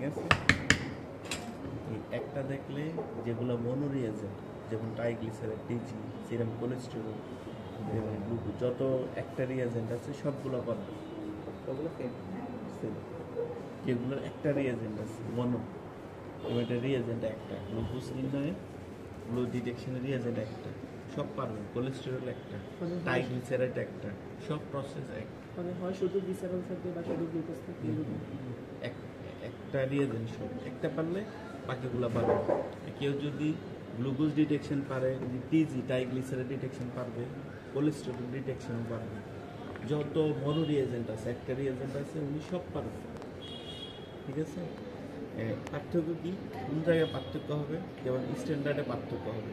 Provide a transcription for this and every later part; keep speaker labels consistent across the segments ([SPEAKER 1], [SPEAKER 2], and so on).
[SPEAKER 1] ঠিক আছে। এই একটা দেখলে যেগুলো মনোরিয়েজেন্ট, যেমন ট্রাইগ্লিসারাইড, টিজি, সিরাম কোলেস্টেরল, গ্লুকোজ, যত একটা রিয়েজেন্ট আছে সবগুলো পাবে। ওগুলো সেম, যেগুলোর একটা রিয়েজেন্ট আছে মনো, এটা রিয়েজেন্ট একটা, গ্লুকোজ নির্ণয়ে গ্লু ডিটেকশনের রিয়েজেন্ট একটা, সব পারবেন। কোলেস্টেরল একটা, ট্রাইগ্লিসারাইড একটা, সব প্রসেস একটা।
[SPEAKER 2] মানে হয় শুধু গ্লিসারল থাকবে বা শুধু গ্লুকোজ থাকবে,
[SPEAKER 1] একটা রিয়েজেন্ট সব একটা পারলে বাকিগুলো পারবে। কেউ যদি গ্লুকোজ ডিটেকশন পারে, টিজি ট্রাইগ্লিসারাইড ডিটেকশন পারবে, কোলেস্টেরল ডিটেকশনও পারবে। যত বড় রিয়েজেন্ট আছে, একটা রিয়েজেন্ট আছে, উনি সব পারবে। ঠিক আছে। পার্থক্য কি, কোন জায়গায় পার্থক্য হবে? যেমন স্ট্যান্ডার্ডে পার্থক্য হবে।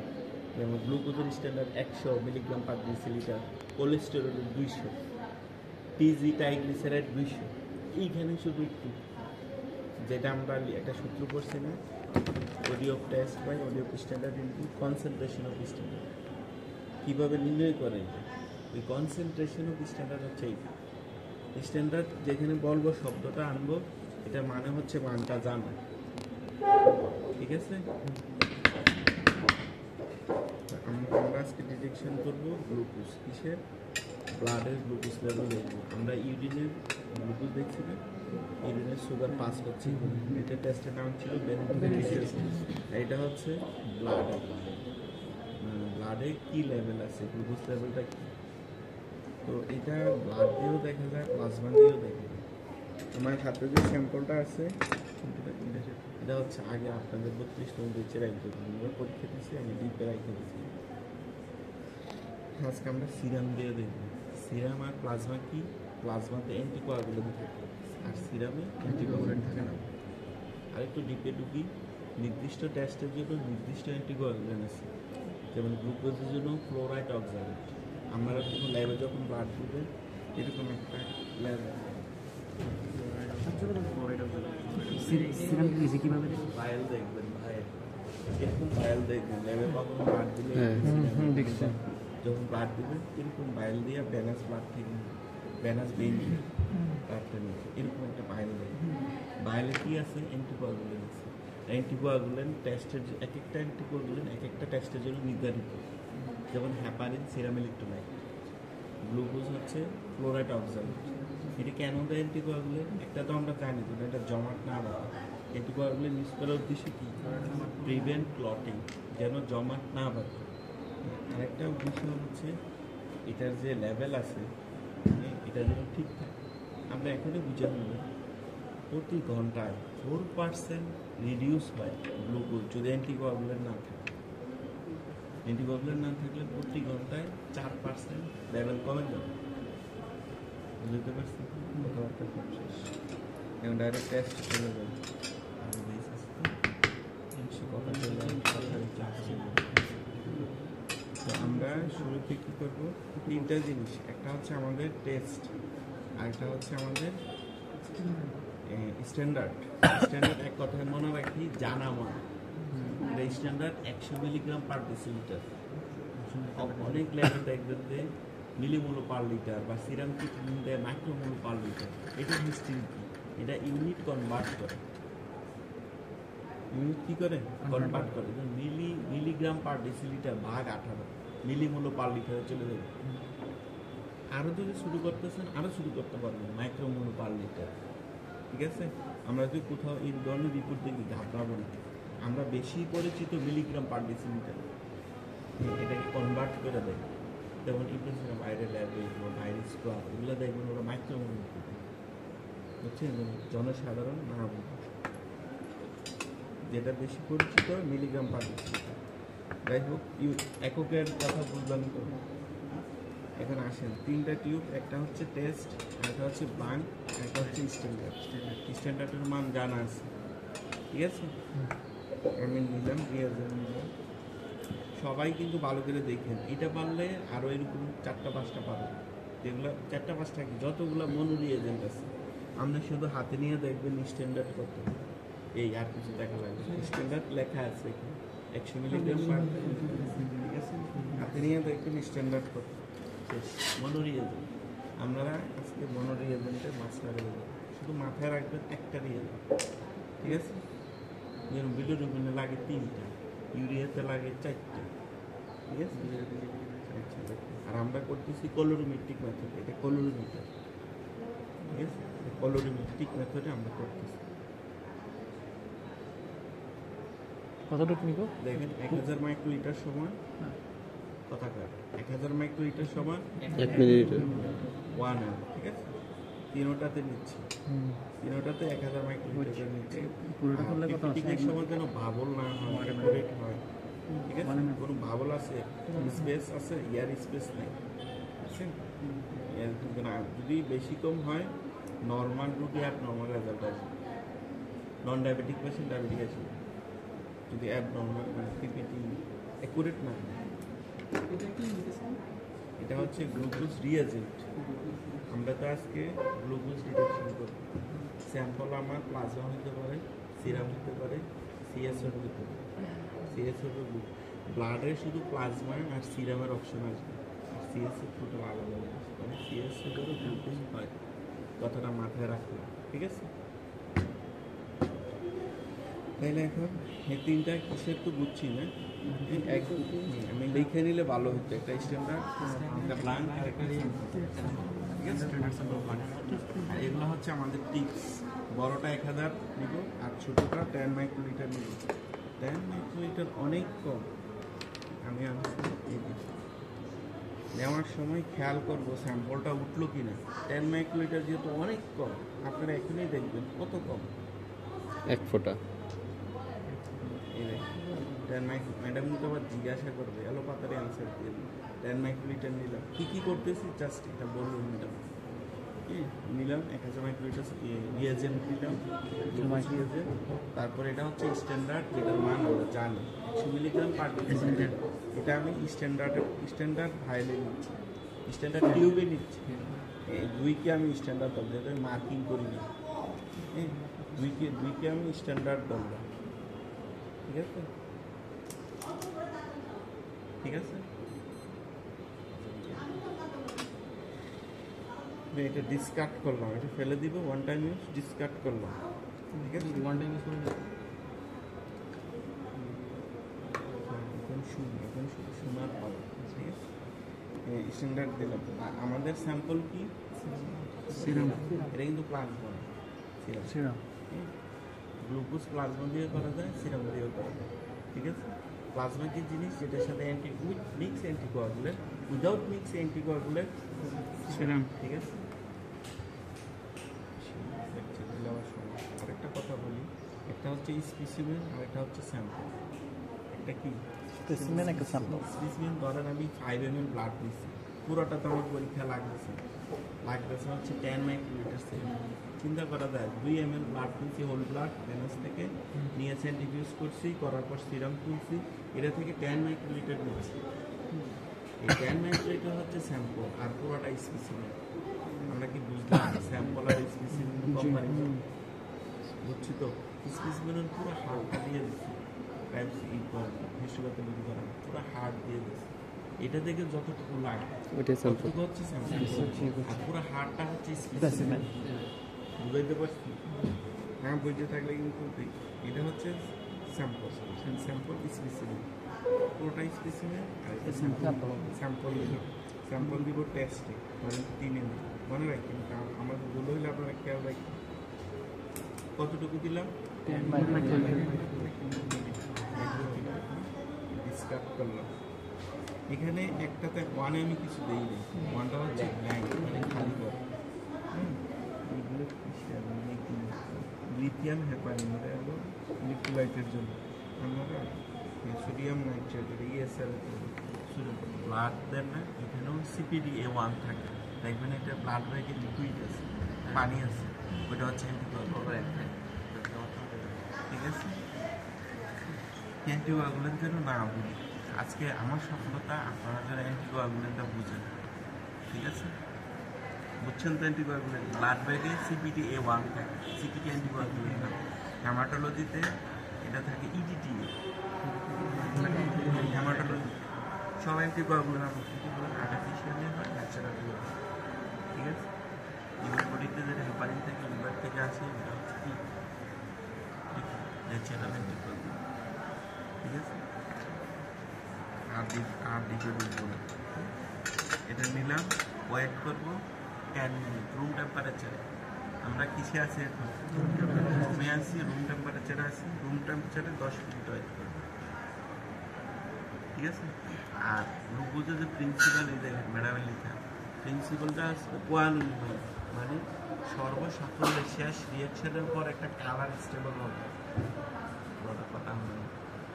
[SPEAKER 1] যেমন গ্লুকোজের স্ট্যান্ডার্ড 100 মিলিগ্রাম পার ডেসিলিটার, কোলেস্টেরলের 200, টিজি ট্রাইগ্লিসারাইড 200। এইখানে শুধু একটু, যেটা আমরা একটা সূত্র পড়ছি না, OD of test by OD of standard into concentration of standard. কীভাবে নির্ণয় করে? ওই কনসেন্ট্রেশন অফ স্ট্যান্ডার্ড হচ্ছে এইটা। স্ট্যান্ডার্ড যেখানে বলবো, শব্দটা আনবো, এটা মানে হচ্ছে মানটা জানা। ঠিক আছে। আমরা আজকে ডিটেকশন করবো গ্লুকোজ, কিসের? ব্লাডের গ্লুকোজ লেভেল দেখবো। আমরা ইউরিনের গ্লুকোজ দেখছি না, ইউরিনের সুগার পাস হচ্ছে, এটা টেস্টের নাম ছিল বেনিফিশিয়াস। এটা হচ্ছে ব্লাডে কি লেভেল আছে, গ্লুকোজ লেভেলটা কি। তো এটা ব্লাড দিয়েও দেখা যায়, প্লাজমা দিয়েও দেখা যায়। আমার হাতে যে স্যাম্পলটা আছে, এটা হচ্ছে আগে আপনাদের 32তম বেচের একজন আমরা পরীক্ষা দিচ্ছি, আমি ডিপে রেখে দিচ্ছি। আজকে আমরা সিরাম দিয়ে দেখব। সিরাম আর প্লাজমা কি? প্লাজমাতে অ্যান্টিকোয়াগুলেন্ট থাকে, আর সিরামে অ্যান্টিকোয়াগুলেন্ট থাকে না। আর একটু ডিপে ঢুকি, নির্দিষ্ট টেস্টের জন্য নির্দিষ্ট অ্যান্টিকোয়াগুলেন্ট আছে। যেমন গ্লুকোজের জন্য ক্লোরাইড অক্সালেট। আমরা কোনো ল্যাবে যখন ব্লাড দিবে, এরকম একটা ল্যাব ভায়াল দেখবেন, ভায়াল এরকম ভায়াল দেখবেন ল্যাবে কখনো ব্লাড দিলে, যখন ব্লাড দিবেন এরকম ভায়াল দিয়ে ব্যালেন্স ব্লাড থেকে ব্যালেন্স বেইন ব্লাডটা নিয়ে এরকম একটা ভায়াল দেখবেন। ভায়ালে কি আছে? অ্যান্টিকোয়াগুলেন্ট আছে। অ্যান্টিকোয়াগুলেন্ট টেস্টের, এক একটা অ্যান্টিকোয়াগুলেন্ট এক একটা টেস্টের জন্য নির্ধারিত। যেমন হ্যাপারিন সিরাম ইলেক্ট্রোলাইট, গ্লুকোজ হচ্ছে ক্লোরাইড অক্সালেট। এটা কেন দেয় অ্যান্টিকোয়াগুলেন্ট? একটা তো আমরা জানি, তো এটা জমাট না বাড়ে। অ্যান্টিকোয়াগুলেন্ট ইউজ করার উদ্দেশ্য কি? প্রিভেন্ট ক্লটিং, যেন জমাট না বাড়ে। আরেকটা উদ্দেশ্য হচ্ছে এটার যে লেভেল আছে, এটা যেন ঠিক থাকে। আমরা এখনই বুঝে নেব, প্রতি ঘন্টায় 4% রিডিউস হয় গ্লুকোজ যদি অ্যান্টিকোয়াগুলেন্ট না থাকে। অ্যান্টিকোয়াগুলেন্ট না থাকলে প্রতি ঘন্টায় 4% লেভেল কমে যাবে। বুঝতে পারছি? কথাবার্তা খুব শেষ, এবং ডাইরেক্ট টেস্ট চলে যাবে। তো আমরা শুরুতে কী করবো? তিনটা জিনিস, একটা হচ্ছে আমাদের টেস্ট, আরেকটা হচ্ছে আমাদের স্ট্যান্ডার্ড। স্ট্যান্ডার্ড এক কথায় মনে রাখি, জানা মান। এটা স্ট্যান্ডার্ড 100 মিলিগ্রাম পার ডেসিলিটার। অনেক লেভেল দেখবেন যে মিলিমোল পার লিটার বা সিরাম কি দেয় মাইক্রোমোল পার লিটার। এটা হিস্ট্রি কি? এটা ইউনিট কনভার্ট করে। ইউনিট কী করে? কনভার্ট করে। মিলিগ্রাম পার ডেসিলিটার ভাগ 18 মিলিমোল পার লিটারে চলে যাবে। আরও যদি শুরু করতেছেন, আরও শুরু করতে পারবেন মাইক্রোমোল পার লিটার। ঠিক আছে। আমরা যদি কোথাও এই ধরনের রিপোর্ট দেখি, ঘাবড়াবো না। আমরা বেশি পরিচিত মিলিগ্রাম পার ডেসিলিটার, এটাকে কনভার্ট করে দেয়। যেমন ইন্টারন্যাশনাল বাইরে ল্যাবে, বাইরে স্কোয়ার, এগুলো দেখবেন ওরা মাইক্রোমোল বুঝছেন, জনসাধারণ না বুঝে। যেটা বেশি পরিচিত মিলিগ্রাম পার ডেসিলিটার। যাই হোক, এককের কথা বুঝলাম তো। এখন আসেন, তিনটা টিউব, একটা হচ্ছে টেস্ট, একটা হচ্ছে বাঙ্ক, একটা হচ্ছে স্ট্যান্ডার্ড। স্ট্যান্ডার্ডের মান জানা আছে, ঠিক আছে। আমি নিলাম, রিয়াজেন্ট নিলাম। সবাই কিন্তু ভালো করে দেখেন, এটা পারলে আরও এরকম 4-5টা পারবেন। যেগুলো 4-5টা কি, যতগুলো মনো রিয়েজেন্ট আছে, আপনি শুধু হাতে নিয়ে দেখবেন স্ট্যান্ডার্ড কত, এই আর কিছু দেখা লাগবে। স্ট্যান্ডার্ড লেখা আছে এখানে 100 মিলিগ্রাম পার, ঠিক আছে। হাতে নিয়ে দেখবেন স্ট্যান্ডার্ড কত। মনো রিয়েজেন্ট, আপনারা আজকে মনো রিয়েজেন্টের মাস্টার হয়ে যাবেন। শুধু মাথায় রাখবেন একটা রিয়েজেন্ট, ঠিক আছে? যেমন বিলিরুবিনে লাগে 3টা, ইউরিয়াতে লাগে 4টা, ঠিক আছে? আচ্ছা, আর আমরা করতেছি কলোরিমেট্রিক মেথড, এটা কলোরিমিটার, ঠিক আছে? কলোরিমেট্রিক মেথডে আমরা করতেছি।
[SPEAKER 2] কতটুকু নিব?
[SPEAKER 1] দেখেন 1000 মাইক্রোলিটার সমান কথা কার 1000 মাইক্রোলিটার সমান
[SPEAKER 3] 1 মিলিলিটার
[SPEAKER 1] 1 ml, ঠিক আছে? তিনোটাতে নিচ্ছি, তিনোটাতে 1000 মাইক্রোলিটার নিচ্ছি।
[SPEAKER 2] পুরোটা করলে কত আছে?
[SPEAKER 1] পিকনিক সময় যেন বাবল না হয়, অ্যাকুরেট হয়, ঠিক আছে? কোনো বাবল আছে, স্পেস আছে, এয়ার স্পেস নেই, আছে? এর কিন্তু না, যদি বেশি কম হয় নর্মাল রুগী আর নর্মাল রেজাল্ট আসবে, নন ডায়াবেটিক পেশেন্ট ডায়াবেটিক আসবে। যদি অ্যাবনর্মাল মানে পিপিটি অ্যাকুরেট না হয়।
[SPEAKER 2] এটা কি দিতেছেন?
[SPEAKER 1] এটা হচ্ছে গ্লুকোজ রিএজেন্ট। আমরা তো আজকে গ্লুকোজ ডিটেকশন করব। স্যাম্পল আমার প্লাজমা হতে পারে, সিরাম হতে পারে, সিএসও হতে পারে। সিএসও ব্লাডের শুধু প্লাজমা আর সিরামের অপশন আসবে, আর সিএসও টোটাল আলাদা জিনিস, মানে সিএসও গ্লুকোজ হয়, কথাটা মাথায় রাখলাম, ঠিক আছে? তাইলে এখন এই তিনটা কিসের তো বুঝছি না, আমি লিখে নিলে ভালো হতো, একটা স্ট্যান্ডার্ড, একটা ব্লাঙ্ক আর একটা স্যাম্পল, ঠিক আছে? Standard sample blank. আর এগুলো হচ্ছে আমাদের টিপস। বড়টা 1000 নিব আর ছোটোটা 10 মাইক্রোলিটার নিব। 10 মাইক্রোলিটার অনেক কম। আমি নেওয়ার সময় খেয়াল করবো স্যাম্পলটা উঠলো কিনা। 10 মাইক্রোলিটার যেহেতু অনেক কম, আপনারা এখনই দেখবেন কত কম।
[SPEAKER 3] 1 ফোঁটা।
[SPEAKER 1] ম্যাডাম কিন্তু আবার জিজ্ঞাসা করবে, এলো পাতারে অ্যান্সার দিয়ে দিন। 10 মাইক্রোলিটার নিলাম, কী করতেছি জাস্ট এটা বলুন ম্যাডাম। নিলাম 1000 মাইক্রোলিটার রিয়েজেন্ট নিলাম, রিয়েজেন্ট। তারপর এটা হচ্ছে স্ট্যান্ডার্ড, যেটার মান আমরা জানি 100 মিলিগ্রাম পার ডেসিলিটার। এটা আমি স্ট্যান্ডার্ড ভাইলে নিচ্ছি, স্ট্যান্ডার্ড টিউবে নিচ্ছি। এই 2কে আমি স্ট্যান্ডার্ড ধরবো, যেটা আমি মার্কিং করি না। 2কে আমি স্ট্যান্ডার্ড ধরলাম, ঠিক আছে? ঠিক আছে, এটা ডিসকার্ড করলাম, এটা ফেলে দিব, ওয়ান টাইম ইউজ ডিসকার্ড করলাম, ঠিক আছে?
[SPEAKER 2] ওয়ান টাইম ইউজ করলে
[SPEAKER 1] এখন শোনার পাবো, ঠিক আছে? স্ট্যান্ডার্ড দিলাম। আমাদের স্যাম্পল কি
[SPEAKER 2] সিরাম,
[SPEAKER 1] এটা কিন্তু প্লাজমা,
[SPEAKER 2] সিরাম
[SPEAKER 1] গ্লুকোজ প্লাজমা দিয়ে করা যায়, সিরাম দিয়েও করা যায়, ঠিক আছে? প্লাজমা কি জিনিস, যেটার সাথে মিক্স অ্যান্টিকোয়াগুলেট, উইদাউট মিক্স অ্যান্টিকোয়াগুলেট
[SPEAKER 2] সিরাম,
[SPEAKER 1] ঠিক আছে? আরেকটা কথা বলি, একটা হচ্ছে স্পেসিমেন আর একটা হচ্ছে স্যাম্পল। একটা কি
[SPEAKER 2] স্পেসিমেন, একটা স্যাম্পল।
[SPEAKER 1] স্পেসিমেন ধরেন আমি 5 ml ব্লাড দিচ্ছি, পুরোটা তো আমার পরীক্ষা লাগতেছে হচ্ছে 10 মাইক্রোলিটার সেল। চিন্তা করা যায় 2 ml ব্লাড নিচ্ছি, হোল ব্লাড ভেনাস থেকে নিয়ে সেন্ট্রিফিউজ করছি, করার পর সিরাম তুলছি, এটা থেকে 10 মাইক্রোলিটার নিচ্ছি। এই 10 মাইক্রোলিটার হচ্ছে স্যাম্পল আর পুরোটা স্পেসিমেন। আমরা কি বুঝলাম স্যাম্পল আর স্পেসিমেন কম্পারিজন? বুঝছি তো? স্পেসিমেন পুরো হাড়টা দিয়ে দিচ্ছি, হিস্টোপ্যাথোলজি করা পুরো হাড় দিয়ে দিচ্ছি, এটা থেকে যতটুকু লাগে ততটুকু হচ্ছে স্যাম্পল, আর পুরো হাড়টা হচ্ছে স্পেসিমেন। বুঝাইতে পারছি? হ্যাঁ, বুঝতে থাকলে কিন্তু এটা হচ্ছে স্যাম্পল, স্পেসিমেন, পুরোটা স্পেসিমেন। আর এটা স্যাম্পল দিব টেস্টে, ধরেন 3 ml, মনে রাখেন, কারণ আমাদের ভুল হইলে আপনারা খেয়াল রাখেন। কতটুকু দিলাম? 10 ডিসকার্ড করলাম। এখানে একটাতে 1 আমি কিছু দিই নি, 1টা হচ্ছে ব্ল্যাঙ্ক, মানে খালি ঘর। লিথিয়াম হেপারিন, এটা হলো ইলেকট্রোলাইটের জন্য। আমরা সোডিয়াম নাইট্রেট, এটা ইএসএল ব্লাড দেন না, এখানেও CPDA1 থাকে, দেখবেন এটা ব্লাড ব্যাগে লিকুইড আছে, পানি আছে, ওইটা হচ্ছে অ্যান্টিকোয়াগুলেন্ট, ঠিক আছে? অ্যান্টিকোয়াগুলেন্ট যেন না বুঝি। আজকে আমার সফলতা আপনারা যারা অ্যান্টিকোয়াগুলেন্টটা বুঝেন, ঠিক আছে? বুঝছেন তো? অ্যান্টিকোয়াগুলেন্ট ব্লাড ব্যাগে CPDA1 থাকে, CPD অ্যান্টিকোয়াগুলেন্ট না। হ্যামাটোলজিতে এটা থাকে EDTA, হ্যামাটোলজি সব অ্যান্টিকোয়াগুলেন্ট আর্টিফিশিয়ালি হয়, ন্যাচারালি হয়, ঠিক আছে? লিভার বডিতে যেটা হেপারিন থেকে লিভার থেকে আসে, এটা হচ্ছে কি ন্যাচারাল ভেন্ট্রিকল, ঠিক আছে? আর দিকে ঢুকবো না। এটা নিলাম, ওয়েট করবো 10 মিনিট রুম টেম্পারেচারে। আমরা কিসে আছি এখন? রুমে আছি, রুম টেম্পারেচারে আছি। রুম টেম্পারেচারে 10 মিনিট ওয়েট করবো, ঠিক আছে? আর রুবুজে যে প্রিন্সিপাল, এই দেখেন ম্যাডামের লেখা, প্রিন্সিপালটা আসবে কোয়ানুইমার, মানে সর্বসাফল্যের শেষ রিয়াকশনের পর একটা কালার স্টেবল হবে। কথা হবে,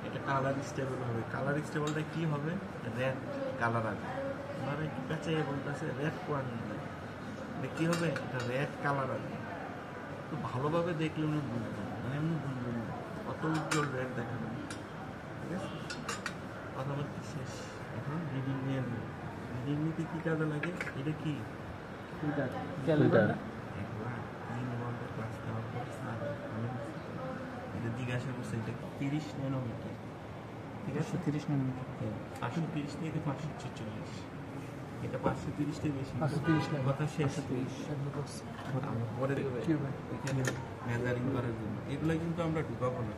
[SPEAKER 1] এটা কালার স্টেবল হবে। কালার স্টেবলটা কি হবে? রেড কালার আসবে। ওনারা একটু কাঁচাই বলতেছে রেড কোয়ানুইমার, এটা কি হবে? এটা রেড কালার আসবে। তো ভালোভাবে দেখলে উনি বুঝবেন, মানে এমনি বুঝবেন না, অত উজ্জ্বল রেড দেখাবেন, ঠিক আছে? কথাবার্তা শেষ। এখন রিডিং নিয়ে নেব। রিডিং নিতে কী কাজে লাগে? এটা কি
[SPEAKER 3] ফিল্টার।
[SPEAKER 1] একবার 3 ঘন্টা ক্লাস নেওয়ার পর স্যার এটা জিজ্ঞাসা করছে এটা 30 ন্যানোমিটার, ঠিক আছে?
[SPEAKER 2] 30 ন্যানোমিটার।
[SPEAKER 1] 530 থেকে 546, এটা 530 থেকে বেশি।
[SPEAKER 2] 530 লাগে।
[SPEAKER 1] কথা শেষ। আমরা পরে দেখবো এখানে মেজারিং করার জন্য। এগুলো কিন্তু আমরা ঢুকাবো না,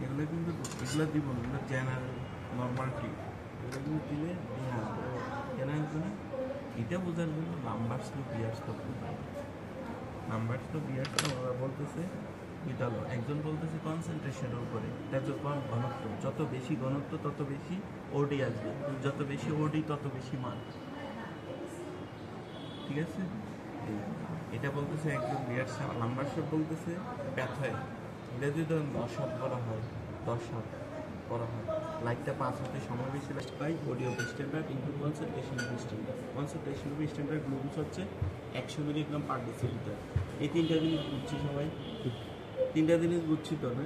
[SPEAKER 1] এগুলো কিন্তু এগুলো দিব না, এগুলো জেনারেল নর্মাল টিপ, এগুলো কিন্তু দিলে নিয়ে আসবে। কেন আসবে না? এটা বোঝার জন্য নাম্বারস টু বিয়ার্স তো নাম্বারস টু বিয়ার্স তো ওরা বলতেছে এটা হলো, একজন বলতেছে কনসেন্ট্রেশনের উপরে, এটা যখন ঘনত্ব, যত বেশি ঘনত্ব তত বেশি ওডি আসবে, যত বেশি ওডি তত বেশি মান, ঠিক আছে? এটা বলতেছে একজন বিয়ার্স। নাম্বার শট বলতেছে ব্যথায়, এটা যদি 10 শট করা হয়, 10 শট করা হয়, লাইটটা 5 হতে সময় বেশি লাগবে। By body of standard into concentration of standard. Concentration of standard glucose হচ্ছে 100 মিলিগ্রাম পার ডেসিলিটার। এই 3টা জিনিস বুঝছি সবাই, 3টা জিনিস বুঝছি তো না?